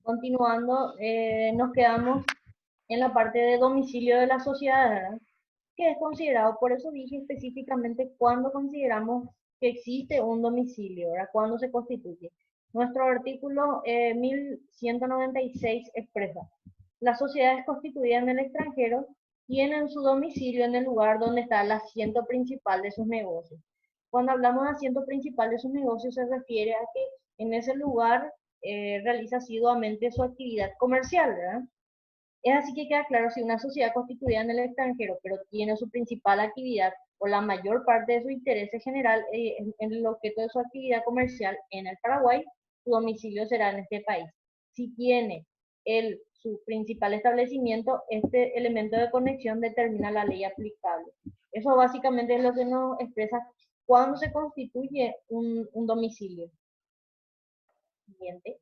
Continuando, nos quedamos en la parte de domicilio de la sociedad, ¿verdad? Que es considerado, por eso dije específicamente cuándo consideramos que existe un domicilio, ¿verdad? Cuándo se constituye. Nuestro artículo 1196 expresa: las sociedades constituidas en el extranjero tienen su domicilio en el lugar donde está el asiento principal de sus negocios. Cuando hablamos de asiento principal de sus negocios se refiere a que en ese lugar realiza asiduamente su actividad comercial, ¿verdad? Es así que queda claro si una sociedad constituida en el extranjero, pero tiene su principal actividad o la mayor parte de su interés general en el objeto de su actividad comercial en el Paraguay, su domicilio será en este país. Si tiene su principal establecimiento, este elemento de conexión determina la ley aplicable. Eso básicamente es lo que nos expresa cuándo se constituye un domicilio. Siguiente.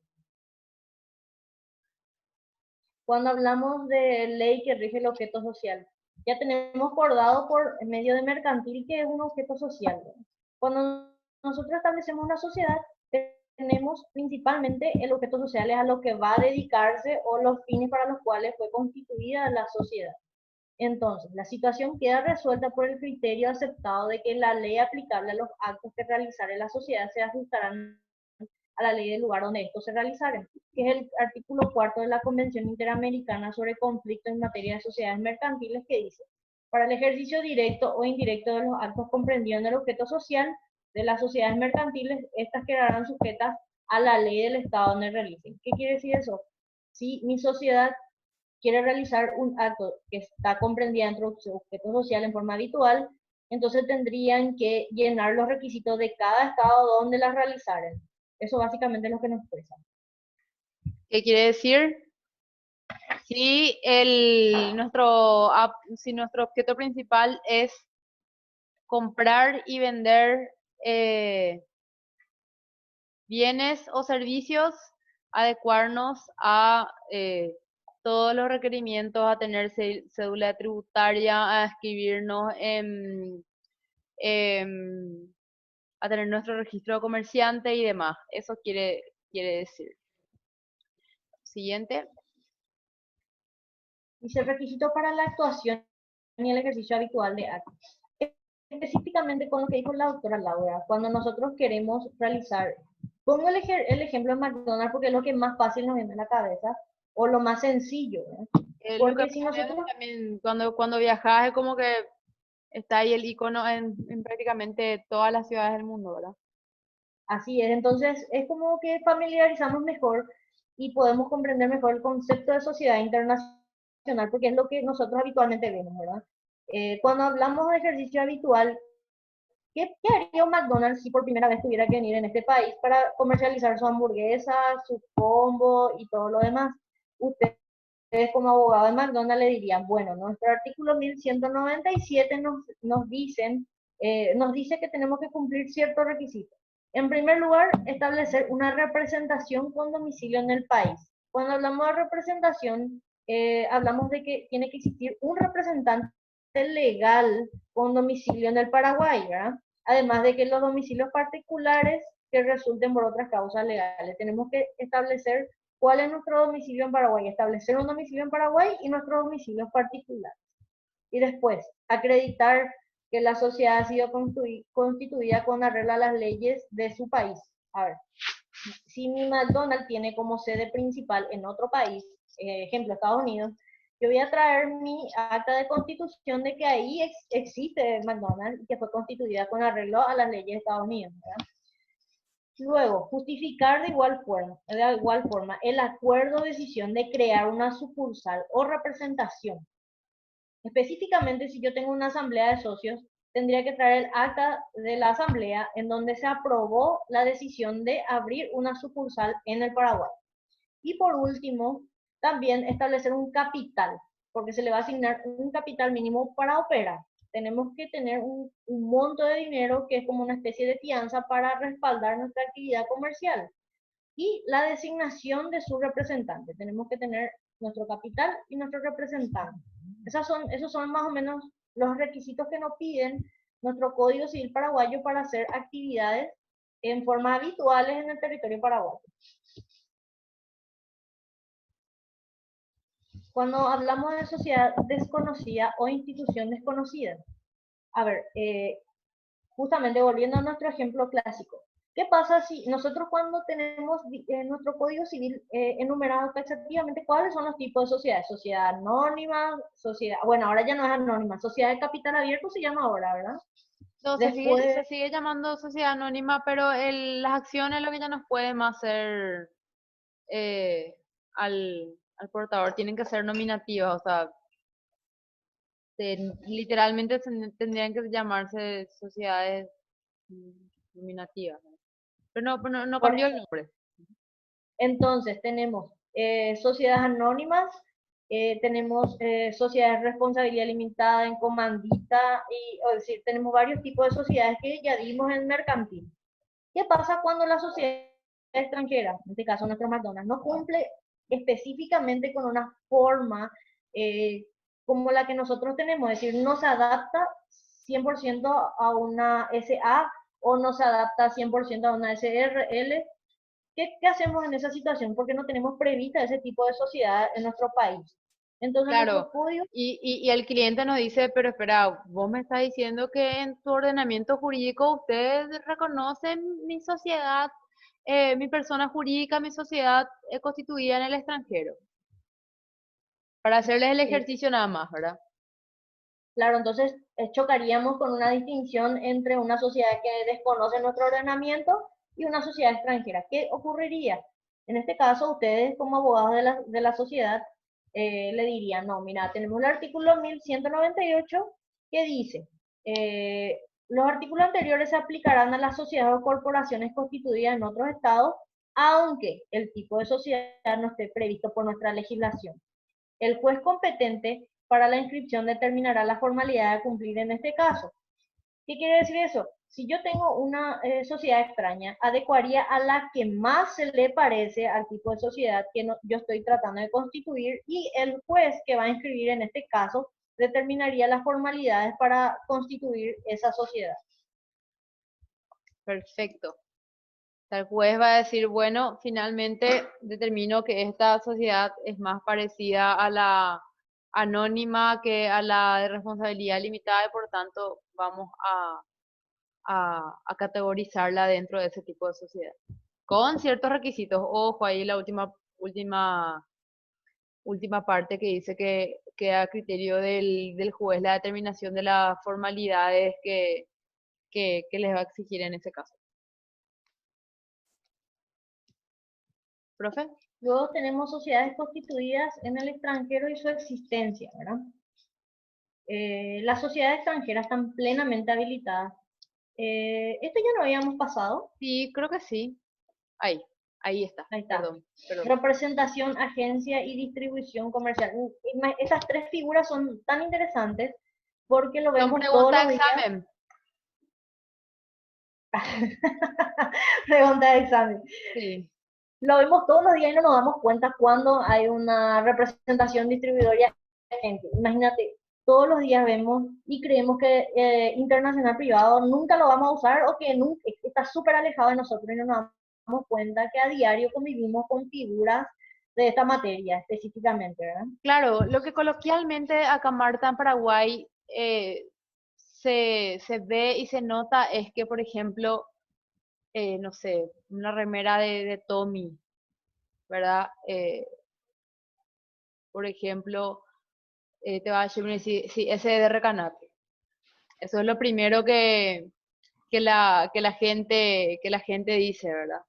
Cuando hablamos de ley que rige el objeto social, ya tenemos acordado por medio de mercantil que es un objeto social. Cuando nosotros establecemos una sociedad, tenemos principalmente el objeto social es a lo que va a dedicarse o los fines para los cuales fue constituida la sociedad. Entonces, la situación queda resuelta por el criterio aceptado de que la ley aplicable a los actos que realizare la sociedad se ajustarán a la ley del lugar donde estos se realizaren, que es el artículo 4 de la Convención Interamericana sobre Conflictos en materia de sociedades mercantiles, que dice: para el ejercicio directo o indirecto de los actos comprendidos en el objeto social de las sociedades mercantiles, estas quedarán sujetas a la ley del Estado donde realicen. ¿Qué quiere decir eso? Si mi sociedad quiere realizar un acto que está comprendida dentro de su objeto social en forma habitual, entonces tendrían que llenar los requisitos de cada estado donde las realizaren. Eso básicamente es lo que nos expresa. ¿Qué quiere decir? Si, si nuestro objeto principal es comprar y vender bienes o servicios, adecuarnos a todos los requerimientos, a tener cédula tributaria, a escribirnos a tener nuestro registro de comerciante y demás. Eso quiere decir. Siguiente. Dice: requisito para la actuación y el ejercicio habitual de actos. Específicamente con lo que dijo la doctora Laura, cuando nosotros queremos realizar, pongo el ejemplo de McDonald's porque es lo que más fácil nos viene a la cabeza, o lo más sencillo, ¿verdad? Lo que Porque si más vemos nosotros, también cuando viajas es como que está ahí el icono en prácticamente todas las ciudades del mundo, ¿verdad? así es, entonces es como que familiarizamos mejor y podemos comprender mejor el concepto de sociedad internacional, porque es lo que nosotros habitualmente vemos, ¿verdad? Cuando hablamos de ejercicio habitual, ¿qué haría un McDonald's si por primera vez tuviera que venir en este país para comercializar su hamburguesa, su combo y todo lo demás? Ustedes como abogado de McDonald's le dirían: bueno, nuestro artículo 1197 nos dice que tenemos que cumplir ciertos requisitos. En primer lugar, establecer una representación con domicilio en el país. Cuando hablamos de representación, hablamos de que tiene que existir un representante legal con domicilio en el Paraguay, ¿verdad? Además de que los domicilios particulares que resulten por otras causas legales. Tenemos que establecer cuál es nuestro domicilio en Paraguay, establecer un domicilio en Paraguay y nuestros domicilios particulares. Y después, acreditar que la sociedad ha sido constituida con arreglo a las leyes de su país. A ver, si mi McDonald's tiene como sede principal en otro país, ejemplo Estados Unidos, yo voy a traer mi acta de constitución de que ahí existe McDonald's y que fue constituida con arreglo a las leyes de Estados Unidos, ¿verdad? Luego, justificar de igual forma el acuerdo o decisión de crear una sucursal o representación. Específicamente, si yo tengo una asamblea de socios, tendría que traer el acta de la asamblea en donde se aprobó la decisión de abrir una sucursal en el Paraguay. Y por último, también establecer un capital, porque se le va a asignar un capital mínimo para operar. Tenemos que tener un monto de dinero que es como una especie de fianza para respaldar nuestra actividad comercial. Y la designación de su representante. Tenemos que tener nuestro capital y nuestro representante. Esos son más o menos los requisitos que nos piden nuestro Código Civil paraguayo para hacer actividades en forma habituales en el territorio paraguayo. cuando hablamos de sociedad desconocida o institución desconocida, a ver, justamente volviendo a nuestro ejemplo clásico, ¿qué pasa si nosotros cuando tenemos nuestro Código Civil enumerado taxativamente cuáles son los tipos de sociedades? Sociedad anónima, sociedad, bueno, ahora ya no es anónima, sociedad de capital abierto se llama ahora, ¿verdad? No, Después, se sigue llamando sociedad anónima, pero las acciones lo que ya nos puede más ser eh, al portador tienen que ser nominativas, o sea, literalmente tendrían que llamarse sociedades nominativas, ¿no? Pero no por cambió el nombre. entonces, tenemos sociedades anónimas, tenemos sociedades de responsabilidad limitada en comandita, es decir, tenemos varios tipos de sociedades que ya dimos en mercantil. ¿Qué pasa cuando la sociedad extranjera, en este caso nuestro McDonald's, no cumple específicamente con una forma eh, como la que nosotros tenemos? Es decir, no se adapta 100% a una SA o no se adapta 100% a una SRL. ¿Qué hacemos en esa situación? Porque no tenemos prevista ese tipo de sociedad en nuestro país. Entonces, Claro, nuestro código, y el cliente nos dice, pero espera, vos me estás diciendo que en tu ordenamiento jurídico ustedes reconocen mi sociedad, mi persona jurídica, mi sociedad constituida en el extranjero, para hacerles el ejercicio nada más, ¿verdad? claro, entonces chocaríamos con una distinción entre una sociedad que desconoce nuestro ordenamiento y una sociedad extranjera. ¿Qué ocurriría? En este caso, ustedes como abogados de la sociedad le dirían, no, mira, tenemos el artículo 1198 que dice, los artículos anteriores se aplicarán a las sociedades o corporaciones constituidas en otros estados, aunque el tipo de sociedad no esté previsto por nuestra legislación. El juez competente para la inscripción determinará la formalidad de cumplir en este caso. ¿Qué quiere decir eso? Si yo tengo una sociedad extraña, adecuaría a la que más se le parece al tipo de sociedad que yo estoy tratando de constituir, y el juez que va a inscribir en este caso determinaría las formalidades para constituir esa sociedad. Perfecto. El juez va a decir, bueno, finalmente determino que esta sociedad es más parecida a la anónima que a la de responsabilidad limitada y por tanto vamos a categorizarla dentro de ese tipo de sociedad. Con ciertos requisitos. Ojo, ahí la última parte que dice que queda a criterio del juez la determinación de las formalidades que les va a exigir en ese caso. ¿Profe? Luego tenemos sociedades constituidas en el extranjero y su existencia, ¿verdad? Las sociedades extranjeras están plenamente habilitadas. Esto ya lo habíamos pasado. Sí, creo que sí. Ahí está. Ahí está. Perdón. Representación, agencia y distribución comercial. Esas tres figuras son tan interesantes porque lo Son vemos todos preguntas los de días. examen. Pregunta de examen. Sí. Lo vemos todos los días y no nos damos cuenta cuando hay una representación distribuidora de gente. Imagínate, todos los días vemos y creemos que internacional privado nunca lo vamos a usar o que nunca, está súper alejado de nosotros y no nos damos cuenta que a diario convivimos con figuras de esta materia específicamente, ¿verdad? Claro, lo que coloquialmente acá Marta en Paraguay se ve y se nota es que, por ejemplo, no sé, una remera de Tommy, ¿verdad? Por ejemplo, te va a decir, sí, sí, ese es de Recanate. Eso es lo primero que la gente dice, ¿verdad?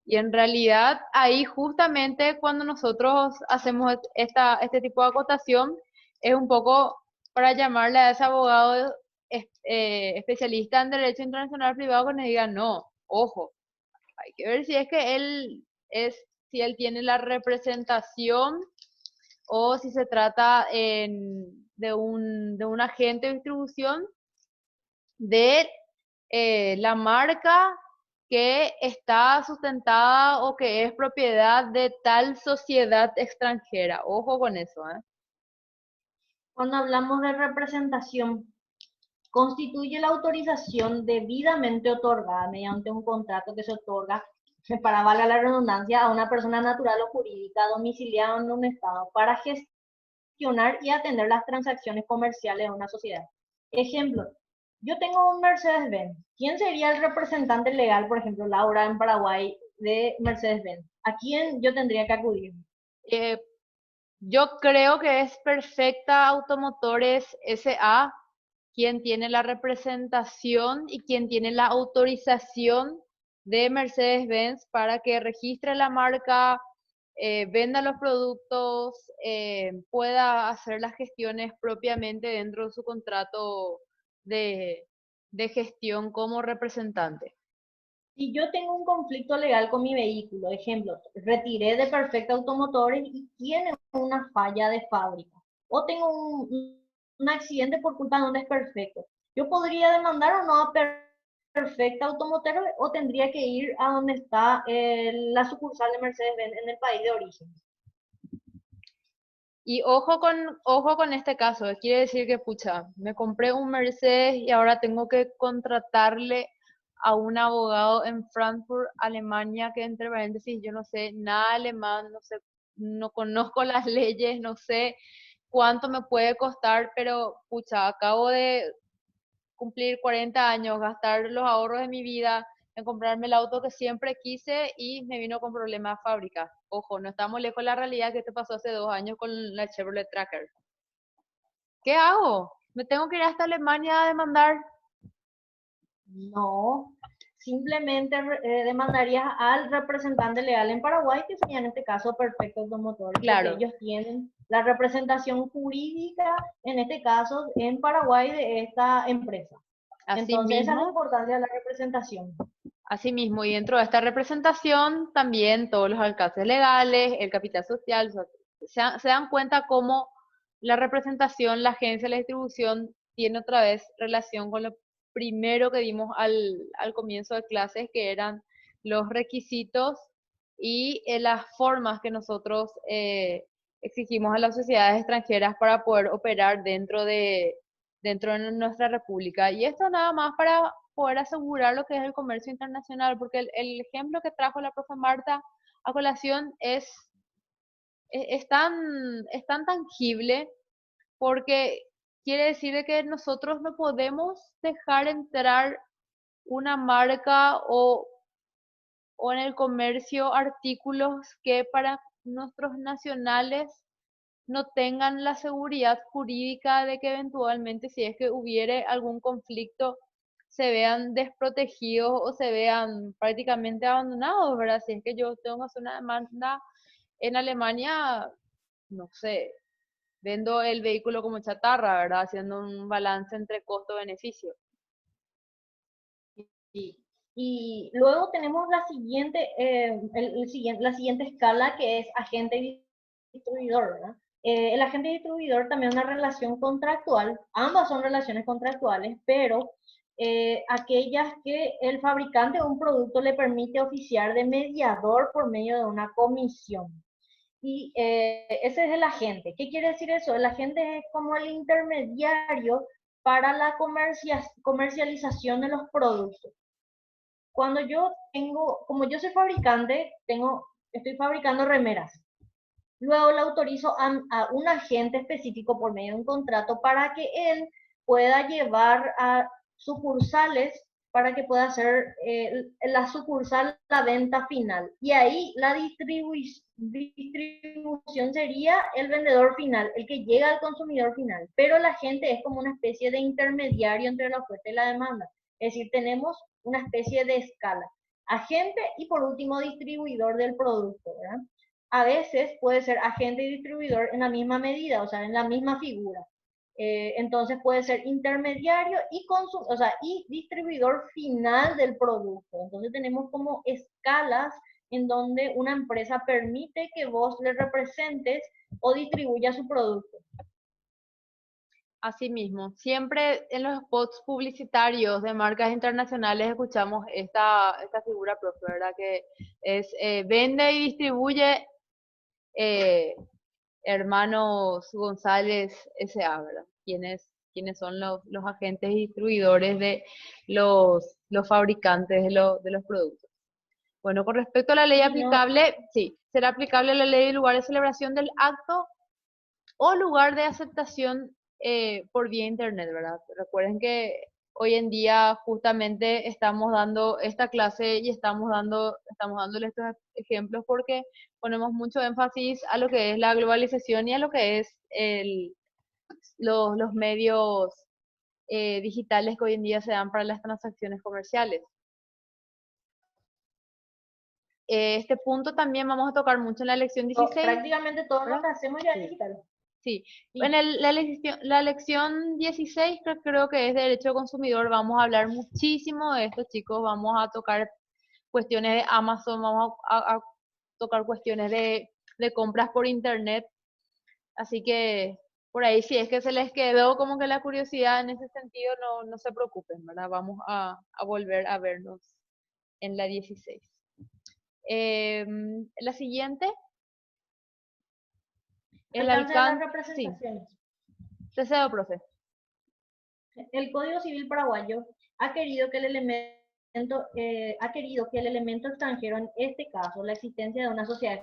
Y en realidad ahí justamente cuando nosotros hacemos este tipo de acotación es un poco para llamarle a ese abogado especialista en derecho internacional privado que nos diga, no, ojo, hay que ver si es que si él tiene la representación o si se trata de un agente de distribución de la marca que está sustentada o que es propiedad de tal sociedad extranjera. Ojo con eso, ¿eh? Cuando hablamos de representación, constituye la autorización debidamente otorgada mediante un contrato que se otorga, para valga la redundancia, a una persona natural o jurídica domiciliada en un estado para gestionar gestionar y atender las transacciones comerciales de una sociedad. Ejemplo, yo tengo un Mercedes-Benz. ¿Quién sería el representante legal, por ejemplo, Laura en Paraguay, de Mercedes-Benz? ¿A quién yo tendría que acudir? Eh, yo creo que es Perfecta Automotores SA quien tiene la representación y quien tiene la autorización de Mercedes-Benz para que registre la marca, venda los productos, pueda hacer las gestiones propiamente dentro de su contrato de, de gestión como representante. Si yo tengo un conflicto legal con mi vehículo, ejemplo, retiré de Perfecta Automotores y tiene una falla de fábrica, o tengo un accidente por culpa de un desperfecto, ¿yo podría demandar o no a Perfecta Automotores o tendría que ir a donde está la sucursal de Mercedes-Benz en el país de origen? Y ojo con este caso, quiere decir que, pucha, me compré un Mercedes y ahora tengo que contratarle a un abogado en Frankfurt, Alemania, que entre paréntesis, yo no sé nada alemán, no sé, no conozco las leyes, no sé cuánto me puede costar, pero, pucha, acabo de cumplir 40 años, gastar los ahorros de mi vida en comprarme el auto que siempre quise y me vino con problemas de fábrica. Ojo, no estamos lejos de la realidad que te pasó hace 2 años con la Chevrolet Tracker. ¿Qué hago? ¿Me tengo que ir hasta Alemania a demandar? No, simplemente demandarías al representante legal en Paraguay, que sería en este caso Perfecto Automotores, porque Claro, ellos tienen la representación jurídica, en este caso en Paraguay, de esta empresa. así Entonces, esa es la mismo, importancia de la representación. así mismo. Y dentro de esta representación también todos los alcances legales, el capital social, o sea, se dan cuenta cómo la representación, la agencia, la distribución tiene otra vez relación con lo primero que dimos al comienzo de clases, que eran los requisitos y las formas que nosotros exigimos a las sociedades extranjeras para poder operar dentro de nuestra república. Y esto nada más para poder asegurar lo que es el comercio internacional, porque el ejemplo que trajo la profe Marta a colación es tan tangible porque quiere decir de que nosotros no podemos dejar entrar una marca o en el comercio artículos que para nuestros nacionales no tengan la seguridad jurídica de que eventualmente si es que hubiere algún conflicto se vean desprotegidos o se vean prácticamente abandonados, ¿verdad? Si es que yo tengo que hacer una demanda en Alemania, no sé, vendo el vehículo como chatarra, ¿verdad? Haciendo un balance entre costo-beneficio. Sí. Y luego tenemos la siguiente, la siguiente escala, que es agente y distribuidor, ¿verdad? El agente y distribuidor también es una relación contractual, ambas son relaciones contractuales, pero aquellas que el fabricante de un producto le permite oficiar de mediador por medio de una comisión. Y ese es el agente. ¿Qué quiere decir eso? El agente es como el intermediario para la comercialización de los productos. Cuando yo tengo, como yo soy fabricante, estoy fabricando remeras. Luego le autorizo a un agente específico por medio de un contrato para que él pueda llevar a sucursales para que pueda hacer la sucursal la venta final. Y ahí la distribución sería el vendedor final, el que llega al consumidor final. Pero la gente es como una especie de intermediario entre la oferta y la demanda. Es decir, tenemos una especie de escala. Agente y por último distribuidor del producto, ¿verdad? A veces puede ser agente y distribuidor en la misma medida, o sea, en la misma figura. Entonces puede ser intermediario y distribuidor final del producto. Entonces tenemos como escalas en donde una empresa permite que vos le representes o distribuya su producto. Así mismo, siempre en los spots publicitarios de marcas internacionales escuchamos esta figura propia, ¿verdad? Que es vende y distribuye eh, Hermanos González S.A., ¿verdad? ¿Quiénes son los agentes y distribuidores de los fabricantes de los productos? Bueno, con respecto a la ley Y no, aplicable, sí, será aplicable la ley de lugar de celebración del acto o lugar de aceptación por vía internet, ¿verdad? Recuerden que hoy en día justamente estamos dando esta clase y estamos dándole estos ejemplos porque ponemos mucho énfasis a lo que es la globalización y a lo que es los medios digitales que hoy en día se dan para las transacciones comerciales. Este punto también vamos a tocar mucho en la lección 16, Prácticamente todo lo ¿verdad? que hacemos ya es Sí. digital. Sí, Sí. en la lección 16 creo que es de Derecho Consumidor, vamos a hablar muchísimo de esto, chicos, vamos a tocar cuestiones de Amazon, vamos a tocar cuestiones de compras por internet, así que por ahí si es que se les quedó como que la curiosidad en ese sentido, no se preocupen, ¿verdad? Vamos a volver a vernos en la 16. La siguiente, el Alcance de las alcance, sí, representaciones. te cedo, profe. El Código Civil paraguayo ha querido que el elemento extranjero, en este caso la existencia de una sociedad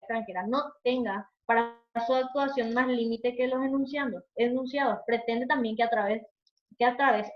extranjera, no tenga para su actuación más límite que los enunciados. Pretende también que a través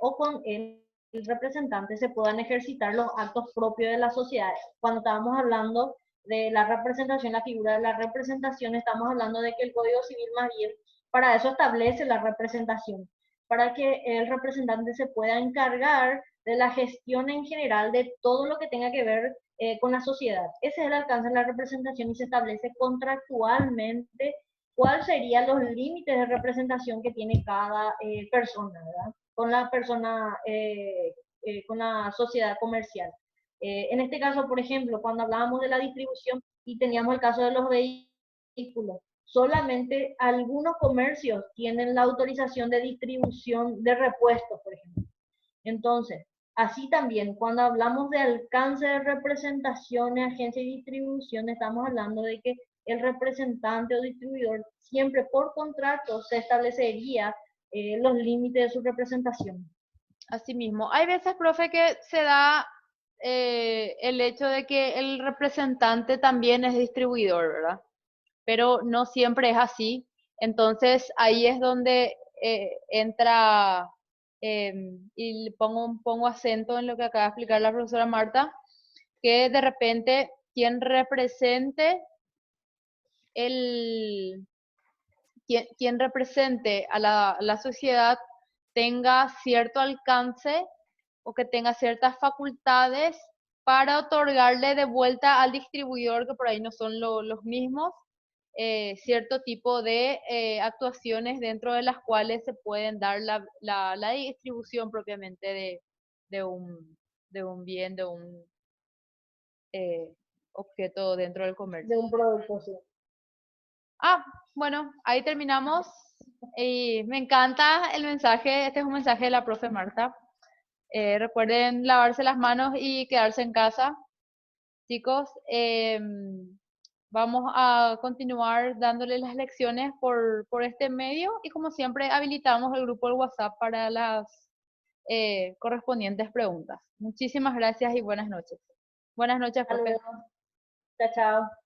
o con el representante se puedan ejercitar los actos propios de la sociedad. Cuando estábamos hablando de la representación, la figura de la representación, estamos hablando de que el Código Civil más bien para eso establece la representación, para que el representante se pueda encargar de la gestión en general de todo lo que tenga que ver con la sociedad. Ese es el alcance de la representación y se establece contractualmente cuáles serían los límites de representación que tiene cada persona, ¿verdad? Con la persona, con la sociedad comercial. En este caso, por ejemplo, cuando hablábamos de la distribución y teníamos el caso de los vehículos, solamente algunos comercios tienen la autorización de distribución de repuestos, por ejemplo. Entonces, así también, cuando hablamos de alcance de representaciones, agencia y distribución, estamos hablando de que el representante o distribuidor siempre por contrato se establecería los límites de su representación. Asimismo, hay veces, profe, que se da el hecho de que el representante también es distribuidor, ¿verdad? Pero no siempre es así. Entonces, ahí es donde entra, y pongo acento en lo que acaba de explicar la profesora Marta, que de repente quien represente el, quien represente a la sociedad tenga cierto alcance o que tenga ciertas facultades para otorgarle de vuelta al distribuidor, que por ahí no son los mismos, cierto tipo de actuaciones dentro de las cuales se pueden dar la distribución propiamente de un bien, de un objeto dentro del comercio. De un producto, sí. Bueno, ahí terminamos. Y me encanta el mensaje, este es un mensaje de la profe Marta. Recuerden lavarse las manos y quedarse en casa. Chicos, vamos a continuar dándole las lecciones por este medio y como siempre habilitamos el grupo de WhatsApp para las correspondientes preguntas. Muchísimas gracias y buenas noches. Buenas noches, profe. Saludos. Chao, chao.